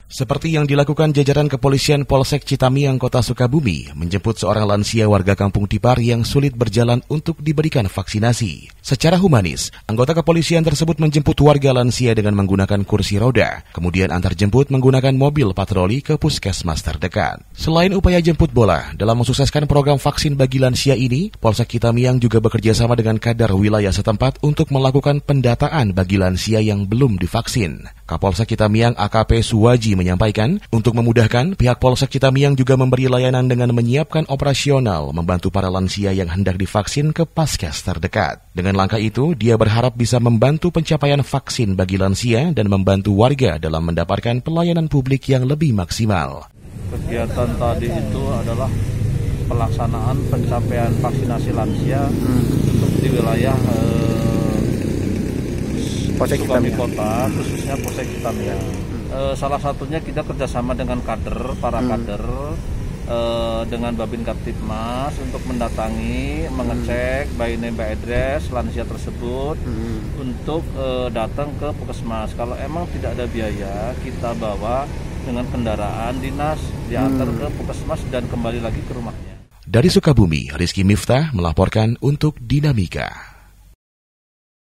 Seperti yang dilakukan jajaran kepolisian Polsek Citamiang, Kota Sukabumi, menjemput seorang lansia warga Kampung Tipar yang sulit berjalan untuk diberikan vaksinasi. Secara humanis, anggota kepolisian tersebut menjemput warga lansia dengan menggunakan kursi roda, kemudian antar jemput menggunakan mobil patroli ke puskesmas terdekat. Selain upaya jemput bola, dalam mensukseskan program vaksin bagi lansia ini, Polsek Citamiang juga bekerja sama dengan kadar wilayah setempat untuk melakukan pendataan bagi lansia yang belum divaksin. Kapolsek Citamiang AKP Suwaji menyampaikan, untuk memudahkan, pihak Polsek Citamiang juga memberi layanan dengan menyiapkan operasional membantu para lansia yang hendak divaksin ke paskes terdekat. Dengan langkah itu, dia berharap bisa membantu pencapaian vaksin bagi lansia dan membantu warga dalam mendapatkan pelayanan publik yang lebih maksimal. Kegiatan tadi itu adalah pelaksanaan pencapaian vaksinasi lansia untuk di wilayah Sukabumi Kota, khususnya Polsek Citamiang. Salah satunya kita kerjasama dengan para kader, dengan Babin Kaptipmas untuk mendatangi, mengecek by name by address lansia tersebut untuk datang ke puskesmas. Kalau emang tidak ada biaya, kita bawa dengan kendaraan dinas, diantar ke puskesmas dan kembali lagi ke rumahnya. Dari Sukabumi, Rizky Miftah melaporkan untuk Dinamika.